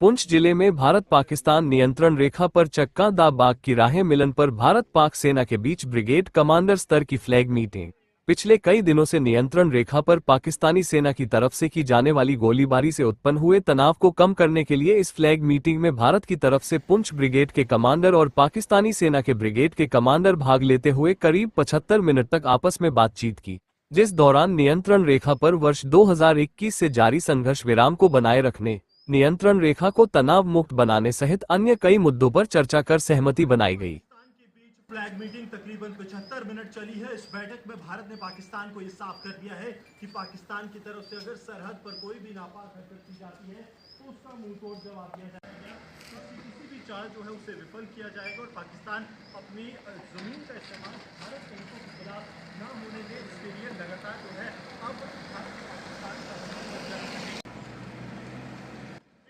पुंछ जिले में भारत पाकिस्तान नियंत्रण रेखा पर चक्का दा बाग की राहें मिलन पर भारत पाक सेना के बीच ब्रिगेड कमांडर स्तर की फ्लैग मीटिंग। पिछले कई दिनों से नियंत्रण रेखा पर पाकिस्तानी सेना की तरफ से की जाने वाली गोलीबारी से उत्पन्न हुए तनाव को कम करने के लिए इस फ्लैग मीटिंग में भारत की तरफ से पुंछ ब्रिगेड के कमांडर और पाकिस्तानी सेना के ब्रिगेड के कमांडर भाग लेते हुए करीब 75 मिनट तक आपस में बातचीत की, जिस दौरान नियंत्रण रेखा पर वर्ष 2021 से जारी संघर्ष विराम को बनाए रखने, नियंत्रण रेखा को तनाव मुक्त बनाने सहित अन्य कई मुद्दों पर चर्चा कर सहमति बनाई गई। फ्लैग मीटिंग तकरीबन 75 मिनट चली है। इस बैठक में भारत ने पाकिस्तान को ये साफ कर दिया है कि पाकिस्तान की तरफ से अगर सरहद पर कोई भी नापाक हरकत की जाती है तो उसका मुंहतोड़ जवाब दिया जाएगा। किसी भी चाल जो है उसे विफल किया जाएगा और पाकिस्तान अपनी जमीन का इस्तेमाल भारत सैनिकों के खिलाफ न होने दे, इसके लिए लगातार जो है अब भारत पाकिस्तान का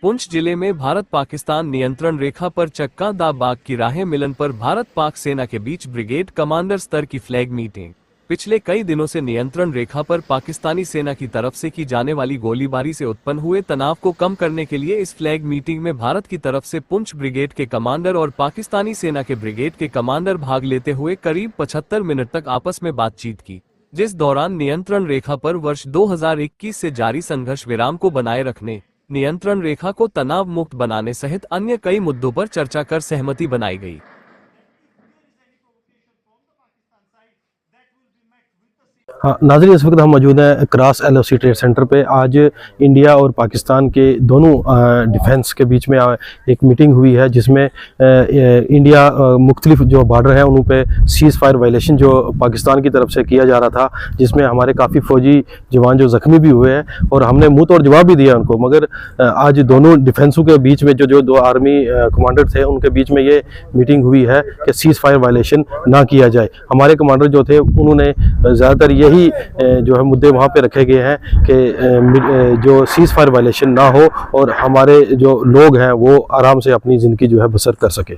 पुंछ जिले में भारत पाकिस्तान नियंत्रण रेखा पर चक्का दा बाग की राहें मिलन पर भारत पाक सेना के बीच ब्रिगेड कमांडर स्तर की फ्लैग मीटिंग। पिछले कई दिनों से नियंत्रण रेखा पर पाकिस्तानी सेना की तरफ से की जाने वाली गोलीबारी से उत्पन्न हुए तनाव को कम करने के लिए इस फ्लैग मीटिंग में भारत की तरफ से पुंछ ब्रिगेड के कमांडर और पाकिस्तानी सेना के ब्रिगेड के कमांडर भाग लेते हुए करीब 75 मिनट तक आपस में बातचीत की, जिस दौरान नियंत्रण रेखा पर वर्ष 2021 से जारी संघर्ष विराम को बनाए रखने, नियंत्रण रेखा को तनाव मुक्त बनाने सहित अन्य कई मुद्दों पर चर्चा कर सहमति बनाई गई। हाँ नाज़रीन, इस वक्त हम मौजूद हैं क्रॉस LOC ट्रेड सेंटर पे। आज इंडिया और पाकिस्तान के दोनों डिफेंस के बीच में एक मीटिंग हुई है, जिसमें इंडिया मुख्तलिफ जो बॉर्डर है उन पे सीज़ फायर वायलेशन जो पाकिस्तान की तरफ से किया जा रहा था, जिसमें हमारे काफ़ी फ़ौजी जवान जो ज़ख्मी भी हुए हैं और हमने मुँह तोड़ जवाब भी दिया उनको। मगर आज दोनों डिफेंसों के बीच में जो दो आर्मी कमांडर थे उनके बीच में ये मीटिंग हुई है कि सीज़ फायर वायलेशन ना किया जाए। हमारे कमांडर जो थे उन्होंने ज़्यादातर यही जो है मुद्दे वहाँ पे रखे गए हैं कि जो सीज़ फायर वायलेशन ना हो और हमारे जो लोग हैं वो आराम से अपनी ज़िंदगी जो है बसर कर सके।